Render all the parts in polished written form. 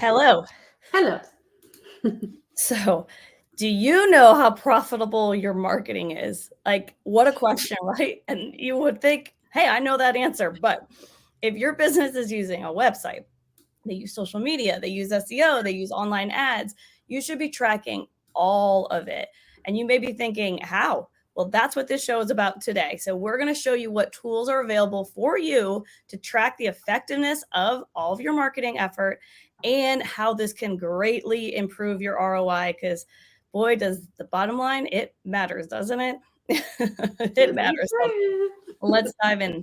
Hello. Hello. So, do you know how profitable your marketing is? Like, what a question, right? And you would think, hey, I know that answer. But if your business is using a website, they use social media, they use SEO, they use online ads, you should be tracking all of it. And you may be thinking, how? Well, that's what this show is about today. So, we're going to show you what tools are available for you to track the effectiveness of all of your marketing effort and how this can greatly improve your ROI. Because, boy, does the bottom line, it matters, doesn't it? It matters. So let's dive in.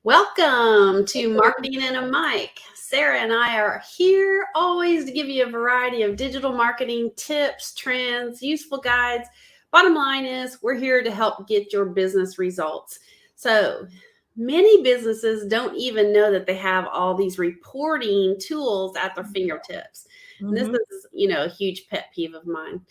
Welcome to Marketing and a Mic. Sarah and I are here always to give you a variety of digital marketing tips, trends, useful guides. Bottom line is we're here to help get your business results. So many businesses don't even know that they have all these reporting tools at their fingertips. And this is, a huge pet peeve of mine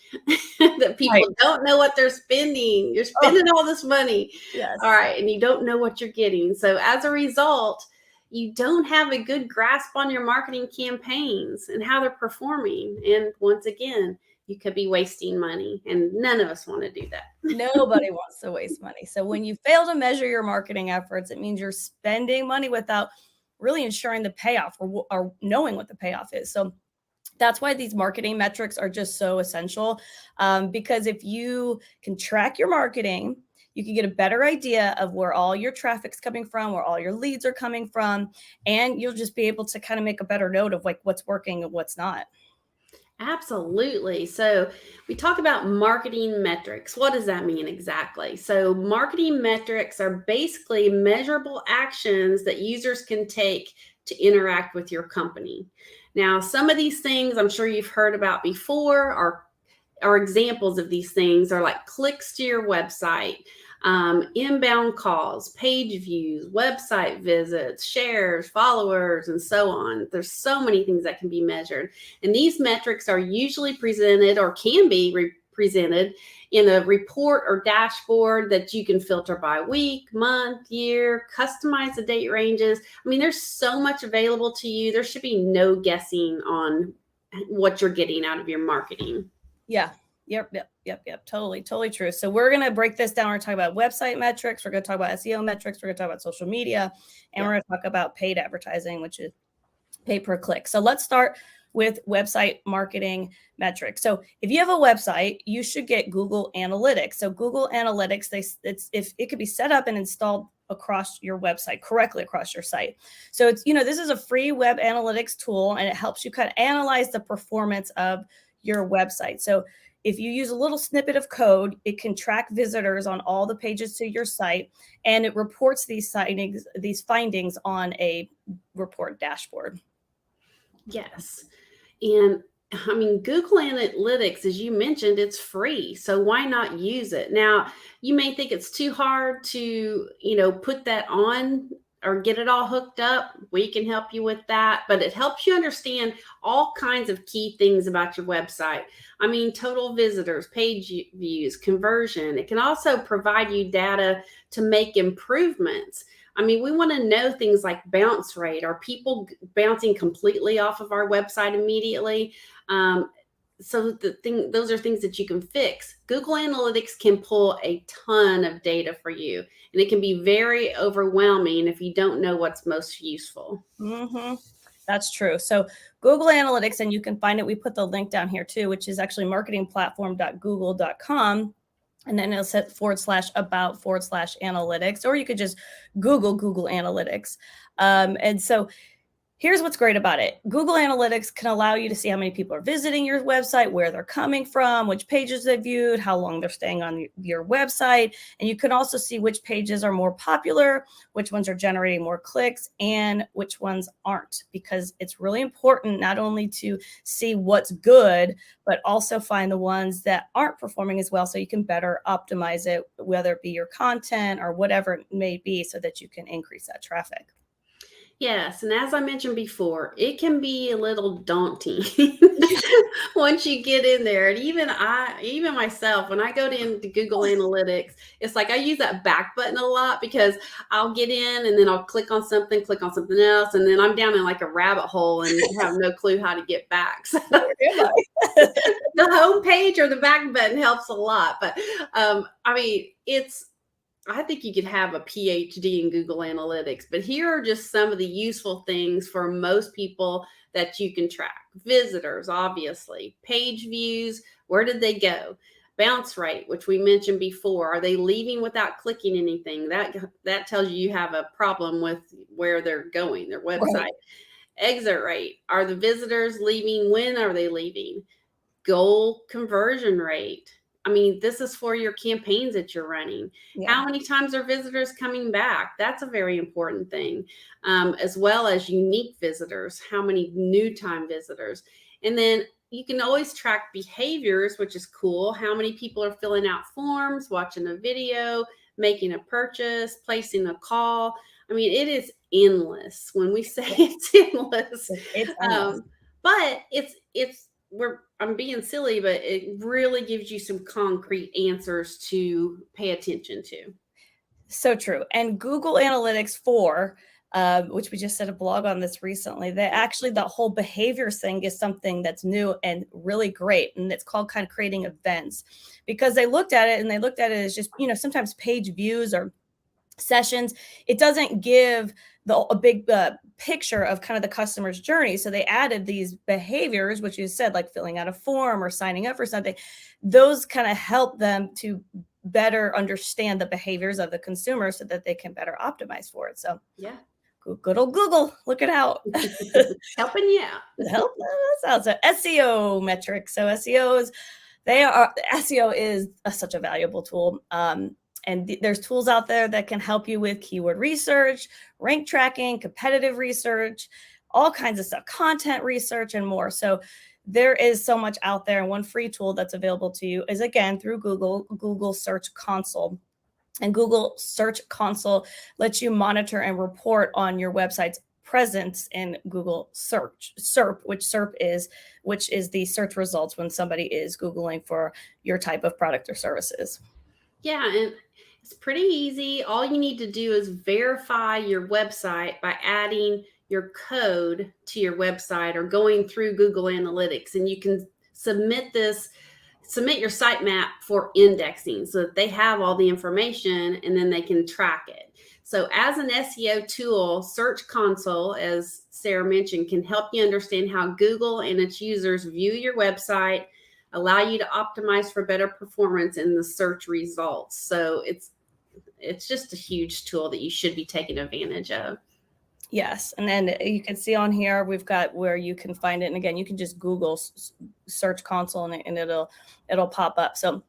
that people don't know what they're spending. You're spending all this money. Yes. All right. And you don't know what you're getting. So as a result, you don't have a good grasp on your marketing campaigns and how they're performing. And once again, you could be wasting money, and none of us want to do that. Nobody wants to waste money. So when you fail to measure your marketing efforts, it means you're spending money without really ensuring the payoff or knowing what the payoff is. So that's why these marketing metrics are just so essential, because if you can track your marketing, you can get a better idea of where all your traffic's coming from, where all your leads are coming from, and you'll just be able to kind of make a better note of like what's working and what's not. Absolutely. So we talk about marketing metrics. What does that mean exactly? So marketing metrics are basically measurable actions that users can take to interact with your company. Now, some of these things I'm sure you've heard about before are examples of these things are like clicks to your website, inbound calls, page views, website visits, shares, followers, and so on. There's so many things that can be measured. And these metrics are usually presented or can be presented in a report or dashboard that you can filter by week, month, year, customize the date ranges. I mean, there's so much available to you. There should be no guessing on what you're getting out of your marketing. Yeah. Yep. Totally true. So we're going to break this down. We're going to talk about website metrics. We're going to talk about SEO metrics. We're going to talk about social media, and we're going to talk about paid advertising, which is pay per click. So let's start with website marketing metrics. So if you have a website, you should get Google Analytics. So Google Analytics, if it could be set up and installed across your website, correctly across your site. So it's, this is a free web analytics tool, and it helps you kind of analyze the performance of your website. So if you use a little snippet of code, it can track visitors on all the pages to your site, and it reports these findings on a report dashboard. Yes. And I mean, Google Analytics, as you mentioned, it's free. So why not use it? Now, you may think it's too hard to, put that on or get it all hooked up. We can help you with that, but it helps you understand all kinds of key things about your website. I mean, total visitors, page views, conversion. It can also provide you data to make improvements. I mean, we want to know things like bounce rate. Are people bouncing completely off of our website immediately? So those are things that you can fix. Google Analytics can pull a ton of data for you, and it can be very overwhelming if you don't know what's most useful. Mm-hmm. That's true. So Google Analytics, and you can find it. We put the link down here too, which is actually marketingplatform.google.com. And then it'll set /about/analytics, or you could just Google Analytics. And so here's what's great about it. Google Analytics can allow you to see how many people are visiting your website, where they're coming from, which pages they viewed, how long they're staying on your website. And you can also see which pages are more popular, which ones are generating more clicks, and which ones aren't, because it's really important not only to see what's good, but also find the ones that aren't performing as well, so you can better optimize it, whether it be your content or whatever it may be, so that you can increase that traffic. Yes, and as I mentioned before, it can be a little daunting once you get in there. And even myself, when I go into Google Analytics, it's like I use that back button a lot because I'll get in and then I'll click on something else, and then I'm down in like a rabbit hole and have no clue how to get back. So Where am I? the home page or the back button helps a lot. But I mean, I think you could have a PhD in Google Analytics, but here are just some of the useful things for most people that you can track. Visitors, obviously, page views, where did they go? Bounce rate, which we mentioned before. Are they leaving without clicking anything? That tells you have a problem with where they're going, their website. Right. Exit rate. Are the visitors leaving? When are they leaving? Goal conversion rate. I mean, this is for your campaigns that you're running. Yeah. How many times are visitors coming back? That's a very important thing, as well as unique visitors. How many new time visitors? And then you can always track behaviors, which is cool. How many people are filling out forms, watching a video, making a purchase, placing a call. I mean, it is endless when we say it's endless. It's endless. But I'm being silly, but it really gives you some concrete answers to pay attention to. So true. And Google Analytics 4, which we just did a blog on this recently, that actually the whole behaviors thing is something that's new and really great. And it's called kind of creating events, because they looked at it as just, sometimes page views or sessions. It doesn't give a big picture of kind of the customer's journey. So they added these behaviors, which you said, like filling out a form or signing up for something. Those kind of help them to better understand the behaviors of the consumer so that they can better optimize for it. So yeah, good old Google, look it out. Helping you out. Help us out. So SEO metrics. So SEO is such a valuable tool. And there's tools out there that can help you with keyword research, rank tracking, competitive research, all kinds of stuff, content research, and more. So there is so much out there. And one free tool that's available to you is, again, through Google Search Console. And Google Search Console lets you monitor and report on your website's presence in Google Search, SERP, which is the search results when somebody is Googling for your type of product or services. Yeah, and it's pretty easy. All you need to do is verify your website by adding your code to your website or going through Google Analytics, and you can submit your sitemap for indexing so that they have all the information and then they can track it. So as an SEO tool, Search Console, as Sarah mentioned, can help you understand how Google and its users view your website, allow you to optimize for better performance in the search results. So it's just a huge tool that you should be taking advantage of. Yes. And then you can see on here, we've got where you can find it. And again, you can just Google Search Console and it'll pop up. So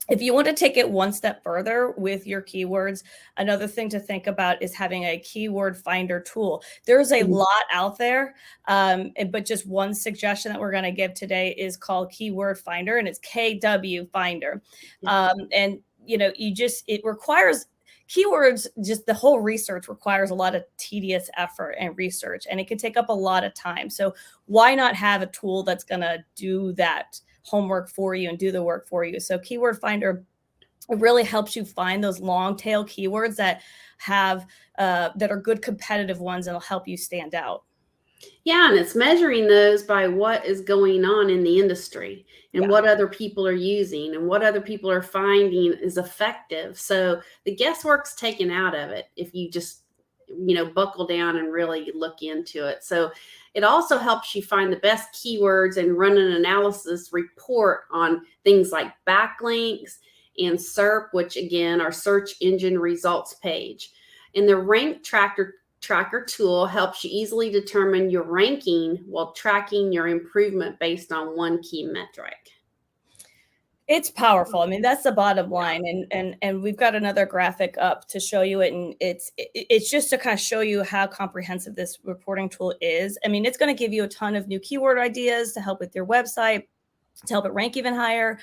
if you want to take it one step further with your keywords, another thing to think about is having a keyword finder tool. There's a lot out there, but just one suggestion that we're going to give today is called Keyword Finder, and it's KW Finder. And it requires keywords, just the whole research requires a lot of tedious effort and research, and it can take up a lot of time. So why not have a tool that's going to do that homework for you and do the work for you? So Keyword Finder, it really helps you find those long tail keywords that are good competitive ones, and it'll help you stand out. Yeah, and it's measuring those by what is going on in the industry and what other people are using and what other people are finding is effective. So the guesswork's taken out of it if you just, buckle down and really look into it. So it also helps you find the best keywords and run an analysis report on things like backlinks and SERP, which again are search engine results page. And the rank tracker tool helps you easily determine your ranking while tracking your improvement based on one key metric. It's powerful. I mean, that's the bottom line. And we've got another graphic up to show you it. And it's just to kind of show you how comprehensive this reporting tool is. I mean, it's going to give you a ton of new keyword ideas to help with your website. to help it rank even higher.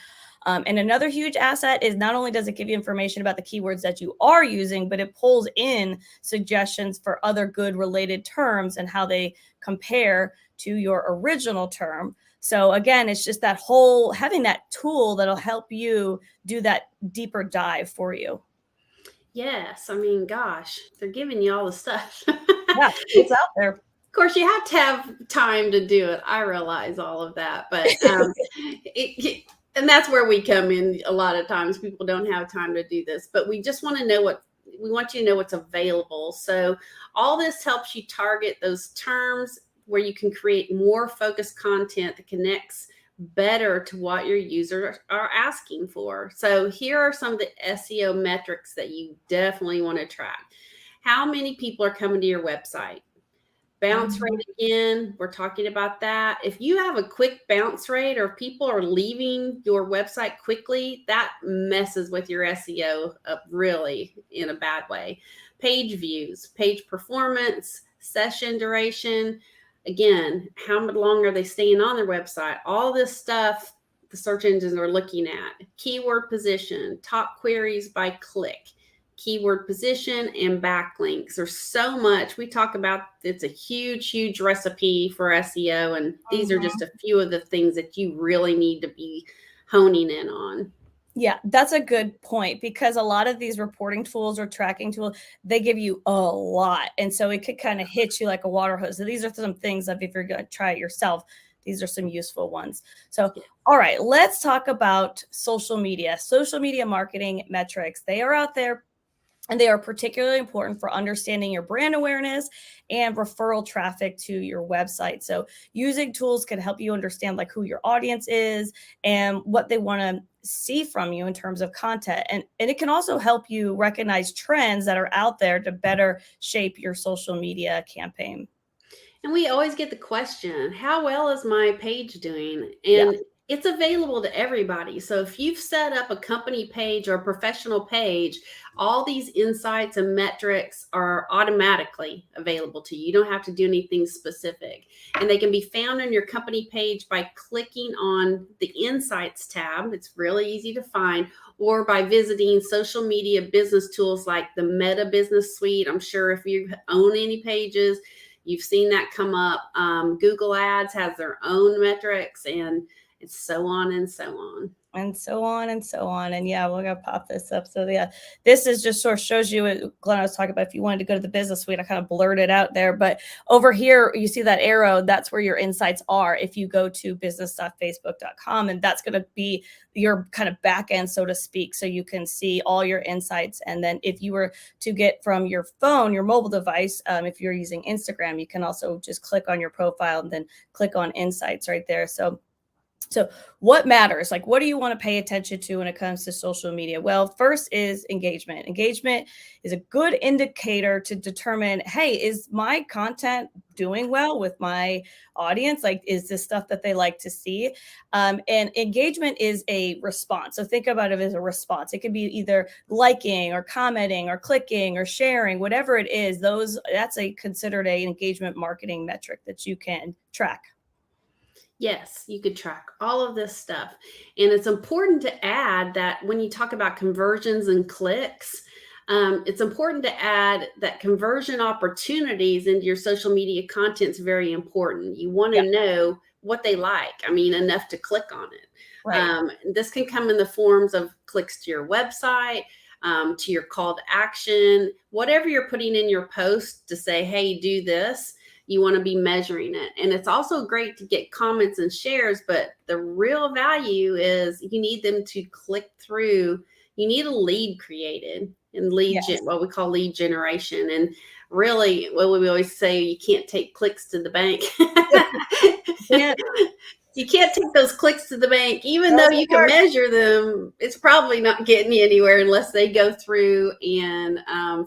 And another huge asset is not only does it give you information about the keywords that you are using, but it pulls in suggestions for other good related terms and how they compare to your original term. So again, it's just that whole having that tool that'll help you do that deeper dive for you. Yes. I mean, gosh, they're giving you all the stuff. Yeah, it's out there. Of course, you have to have time to do it. I realize all of that, but and that's where we come in. A lot of times, people don't have time to do this, but we just want to know we want you to know what's available. So all this helps you target those terms where you can create more focused content that connects better to what your users are asking for. So here are some of the SEO metrics that you definitely want to track. How many people are coming to your website? Bounce rate again, we're talking about that. If you have a quick bounce rate or people are leaving your website quickly, that messes with your SEO up really in a bad way. Page views, page performance, session duration. Again, how long are they staying on their website? All this stuff the search engines are looking at. Keyword position, top queries by click, keyword position, and backlinks. There's so much we talk about. It's a huge recipe for SEO, and these are just a few of the things that you really need to be honing in on. Yeah, that's a good point, because a lot of these reporting tools or tracking tools, they give you a lot. And so it could kind of hit you like a water hose. So these are some things that if you're going to try it yourself, these are some useful ones. So, all right, let's talk about social media marketing metrics. They are out there, and they are particularly important for understanding your brand awareness and referral traffic to your website. So using tools can help you understand like who your audience is and what they want to see from you in terms of content. And it can also help you recognize trends that are out there to better shape your social media campaign. And we always get the question, how well is my page doing? And it's available to everybody. So if you've set up a company page or a professional page, all these insights and metrics are automatically available to you. You don't have to do anything specific. And they can be found on your company page by clicking on the Insights tab. It's really easy to find, or by visiting social media business tools like the Meta Business Suite. I'm sure if you own any pages, you've seen that come up. Google Ads has their own metrics, and it's so on and so on. And so on and so on. And yeah, we're going to pop this up. So yeah, this is just sort of shows you what Glenn was talking about. If you wanted to go to the business suite, I kind of blurred it out there. But over here, you see that arrow. That's where your insights are. If you go to business.facebook.com, and that's going to be your kind of back end, so to speak. So you can see all your insights. And then if you were to get from your phone, your mobile device, if you're using Instagram, you can also just click on your profile and then click on insights right there. So what matters? Like, what do you want to pay attention to when it comes to social media? Well, first is engagement. Engagement is a good indicator to determine, hey, is my content doing well with my audience? Like, is this stuff that they like to see? And engagement is a response. So think about it as a response. It can be either liking or commenting or clicking or sharing, whatever it is. That's considered an engagement marketing metric that you can track. Yes, you could track all of this stuff. And it's important to add that when you talk about conversions and clicks, it's important to add that conversion opportunities into your social media content is very important. You want to know what they like. I mean, enough to click on it. Right. This can come in the forms of clicks to your website, to your call to action, whatever you're putting in your post to say, hey, do this. You want to be measuring it. And it's also great to get comments and shares, but the real value is you need them to click through. You need a lead created and what we call lead generation. And really, what we always say, you can't take clicks to the bank. You can't take those clicks to the bank, even though you can measure them. It's probably not getting you anywhere unless they go through and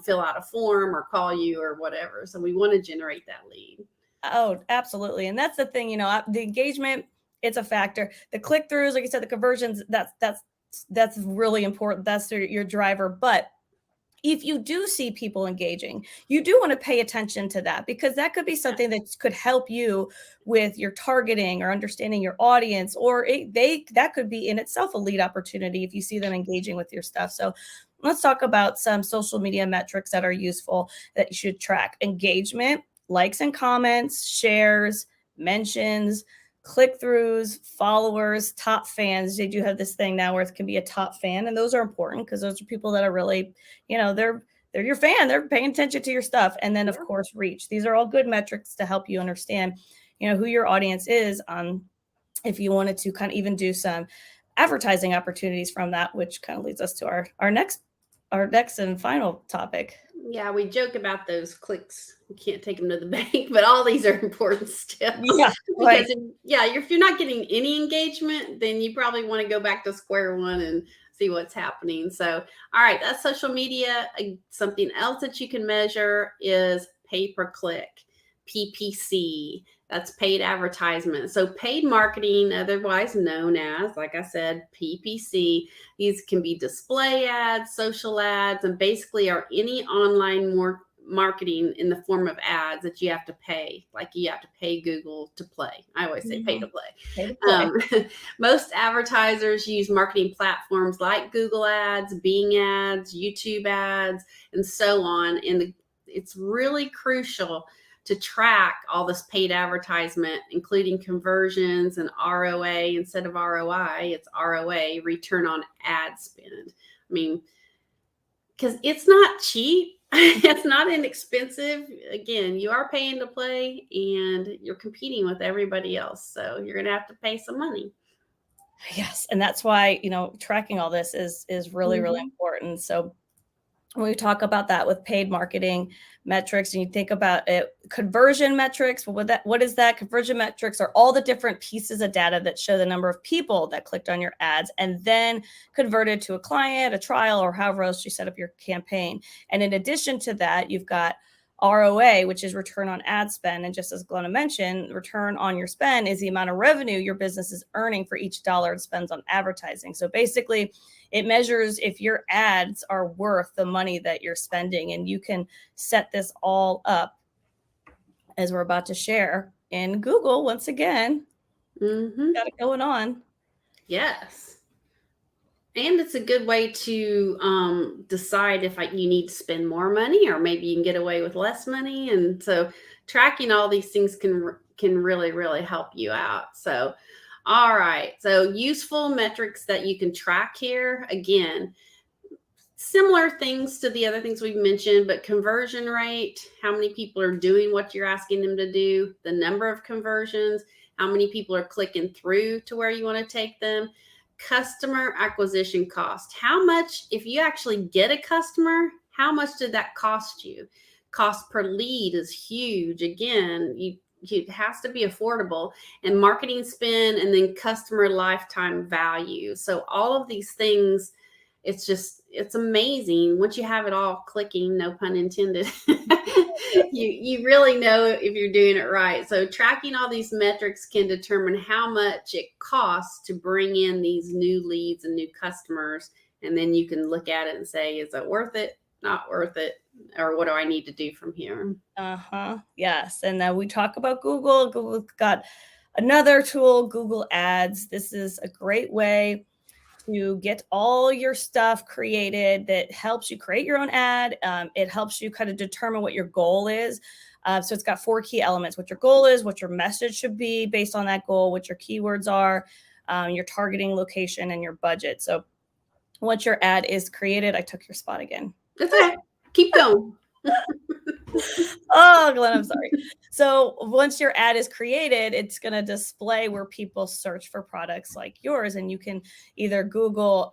fill out a form or call you or whatever. So we want to generate that lead. Oh, absolutely. And that's the thing, the engagement, it's a factor. The click-throughs, like you said, the conversions, that's really important. That's your driver. But if you do see people engaging, you do want to pay attention to that, because that could be something that could help you with your targeting or understanding your audience, or that could be in itself a lead opportunity if you see them engaging with your stuff. So let's talk about some social media metrics that are useful that you should track. Engagement, likes and comments, shares, mentions, click-throughs, followers, top fans. They do have this thing now where it can be a top fan, and those are important because those are people that are really, they're your fan. They're paying attention to your stuff. And then, of course, reach. These are all good metrics to help you understand, who your audience is, if you wanted to kind of even do some advertising opportunities from that, which kind of leads us to our next and final topic. Yeah, we joke about those clicks. You can't take them to the bank, but all these are important still. Yeah, because if you're not getting any engagement, then you probably want to go back to square one and see what's happening. So, all right, that's social media. Something else that you can measure is pay per click, PPC. That's paid advertisement. So paid marketing, otherwise known as, like I said, PPC. These can be display ads, social ads, and basically are any online marketing in the form of ads that you have to pay. Like you have to pay Google to play. I always say pay to play. Pay to play. Most advertisers use marketing platforms like Google Ads, Bing Ads, YouTube Ads, and so on. And it's really crucial to track all this paid advertisement, including conversions and ROA. Instead of ROI, it's ROA, return on ad spend. I mean, because it's not cheap. It's not inexpensive. Again, you are paying to play and you're competing with everybody else. So you're going to have to pay some money. Yes. And that's why, tracking all this is really, really important. So when we talk about that with paid marketing metrics, and you think about it, conversion metrics, what is that? Conversion metrics are all the different pieces of data that show the number of people that clicked on your ads and then converted to a client, a trial, or however else you set up your campaign. And in addition to that, you've got ROA, which is return on ad spend. And just as Glenna mentioned, return on your spend is the amount of revenue your business is earning for each dollar it spends on advertising. So basically, it measures if your ads are worth the money that you're spending. And you can set this all up, as we're about to share, in Google once again. Got it going on. Yes. And it's a good way to decide if you need to spend more money, or maybe you can get away with less money. And so tracking all these things can really, really help you out. So, all right. So useful metrics that you can track here. Again, similar things to the other things we've mentioned, but conversion rate, how many people are doing what you're asking them to do, the number of conversions, how many people are clicking through to where you want to take them. Customer acquisition cost. How much, if you actually get a customer, how much did that cost you? Cost per lead is huge. Again, it has to be affordable. And marketing spend, and then customer lifetime value. So all of these things, it's amazing once you have it all clicking, no pun intended. you really know if you're doing it right. So tracking all these metrics can determine how much it costs to bring in these new leads and new customers. And then you can look at it and say, is it worth it? Not worth it? Or what do I need to do from here? Yes. And then we talk about Google. Google's got another tool, Google Ads. This is a great way to get all your stuff created that helps you create your own ad. It helps you kind of determine what your goal is. So it's got 4 key elements: what your goal is, what your message should be based on that goal, what your keywords are, your targeting location, and your budget. So once your ad is created, I took your spot again. That's okay. Keep going. Oh, Glenn, I'm sorry. So once your ad is created, it's going to display where people search for products like yours. And you can either Google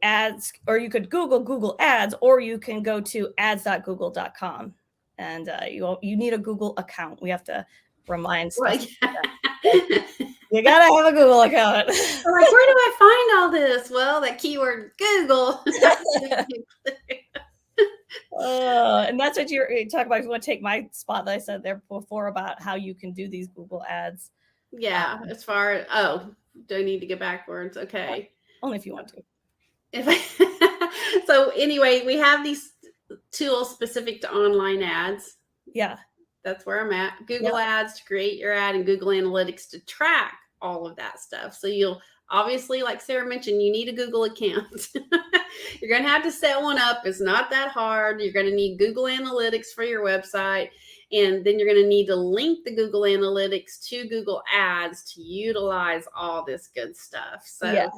ads, or you could Google ads, or you can go to ads.google.com. And you need a Google account. We have to remind Right. you got to have a Google account. Like, where do I find all this? Well, that keyword Google. And that's what you're talking about. If you want to take my spot that I said there before about how you can do these Google ads. Yeah, as far as, do I need to get backwards? Okay. Only if you want to. So anyway, we have these tools specific to online ads. Yeah. That's where I'm at. Google Ads to create your ad, and Google Analytics to track all of that stuff. So you'll obviously, like Sarah mentioned, you need a Google account. You're going to have to set one up. It's not that hard. You're going to need Google Analytics for your website. And then you're going to need to link the Google Analytics to Google Ads to utilize all this good stuff. So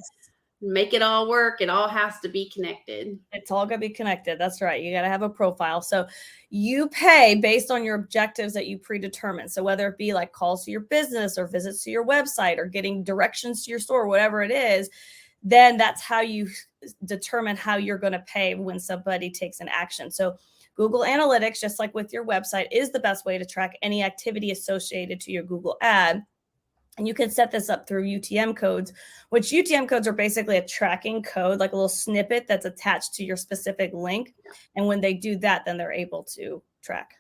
make it all work. It all has to be connected. It's all going to be connected. That's right. You got to have a profile. So you pay based on your objectives that you predetermine. So whether it be like calls to your business or visits to your website or getting directions to your store, whatever it is, then that's how you determine how you're going to pay when somebody takes an action. So Google Analytics, just like with your website, is the best way to track any activity associated to your Google ad. And you can set this up through UTM codes, which UTM codes are basically a tracking code, like a little snippet that's attached to your specific link. And when they do that, then they're able to track.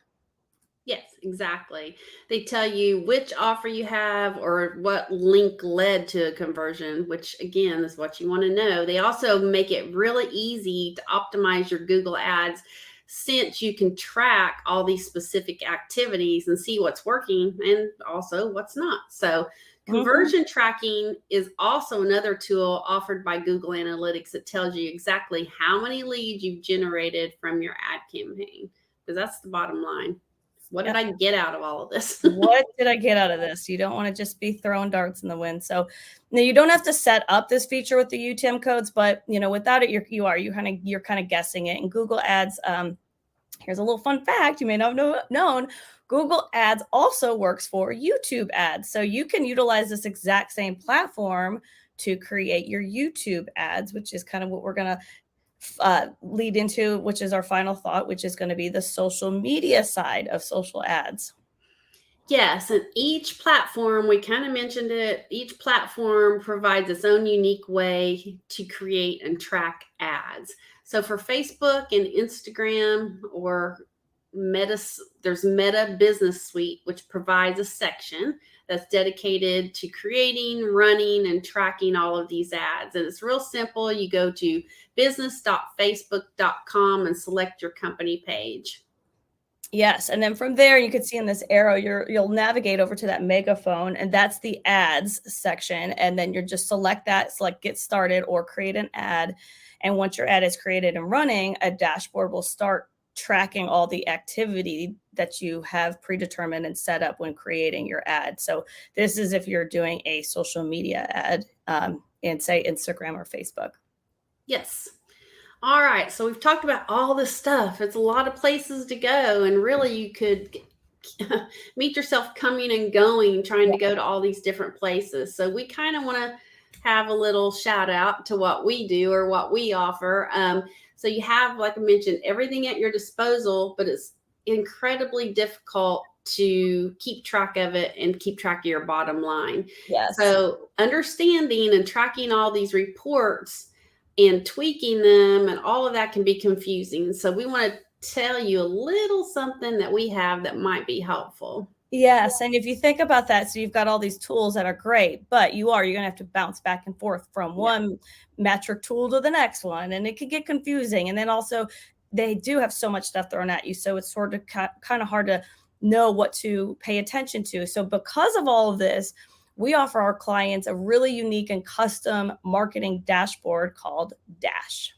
Yes, exactly. They tell you which offer you have or what link led to a conversion, which again is what you want to know. They also make it really easy to optimize your Google ads, since you can track all these specific activities and see what's working and also what's not. So conversion tracking is also another tool offered by Google Analytics that tells you exactly how many leads you've generated from your ad campaign, because that's the bottom line. What did I get out of all of this? What did I get out of this? You don't want to just be throwing darts in the wind. So now you don't have to set up this feature with the UTM codes, but without it, you're kind of guessing it. And Google Ads, here's a little fun fact you may not have known. Google Ads also works for YouTube ads. So you can utilize this exact same platform to create your YouTube ads, which is kind of what we're going to lead into, which is our final thought, which is going to be the social media side of social ads. Yes, and each platform, we kind of mentioned it, each platform provides its own unique way to create and track ads. So for Facebook and Instagram or Meta, there's Meta Business Suite, which provides a section that's dedicated to creating, running, and tracking all of these ads. And it's real simple. You go to business.facebook.com and select your company page. Yes. And then from there, you can see in this arrow, you'll navigate over to that megaphone, and that's the ads section. And then you just select get started or create an ad. And once your ad is created and running, a dashboard will start tracking all the activity that you have predetermined and set up when creating your ad. So this is if you're doing a social media ad in, say, Instagram or Facebook. Yes. All right. So we've talked about all this stuff. It's a lot of places to go. And really, you could meet yourself coming and going, trying to go to all these different places. So we kind of want to have a little shout out to what we do or what we offer. So you have, like I mentioned, everything at your disposal, but it's incredibly difficult to keep track of it and keep track of your bottom line. Yes. So understanding and tracking all these reports and tweaking them and all of that can be confusing. So we want to tell you a little something that we have that might be helpful. Yes. And if you think about that, so you've got all these tools that are great, but you're going to have to bounce back and forth from one metric tool to the next one. And it could get confusing. And then also they do have so much stuff thrown at you. So it's sort of kind of hard to know what to pay attention to. So because of all of this, we offer our clients a really unique and custom marketing dashboard called Dash.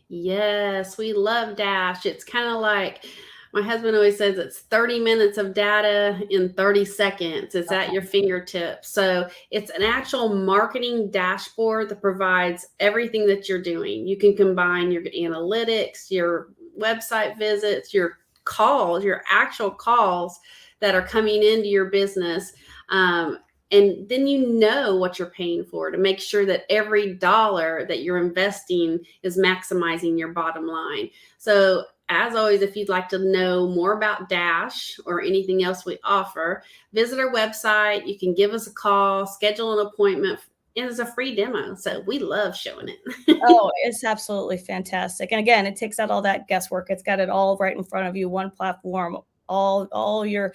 Yes, we love Dash. It's kind of like, my husband always says, it's 30 minutes of data in 30 seconds. It's at your fingertips. So it's an actual marketing dashboard that provides everything that you're doing. You can combine your analytics, your website visits, your calls, your actual calls that are coming into your business. And then you know what you're paying for to make sure that every dollar that you're investing is maximizing your bottom line. So as always, if you'd like to know more about Dash or anything else we offer, visit our website. You can give us a call, schedule an appointment. It's a free demo. So we love showing it. Oh, it's absolutely fantastic. And again, it takes out all that guesswork. It's got it all right in front of you, one platform, all your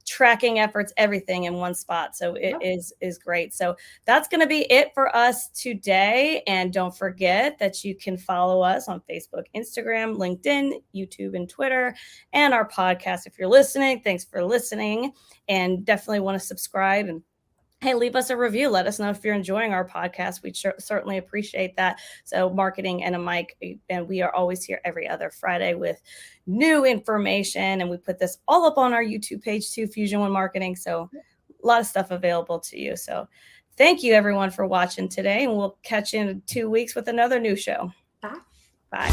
tracking efforts, everything in one spot. So it is great. So that's going to be it for us today. And don't forget that you can follow us on Facebook, Instagram, LinkedIn, YouTube, and Twitter, and our podcast. If you're listening, thanks for listening, and definitely want to subscribe and hey, leave us a review. Let us know if you're enjoying our podcast. We certainly appreciate that. So Marketing and a Mic, and we are always here every other Friday with new information. And we put this all up on our YouTube page too, Fusion One Marketing. So a lot of stuff available to you. So thank you everyone for watching today. And we'll catch you in 2 weeks with another new show. Bye. Bye.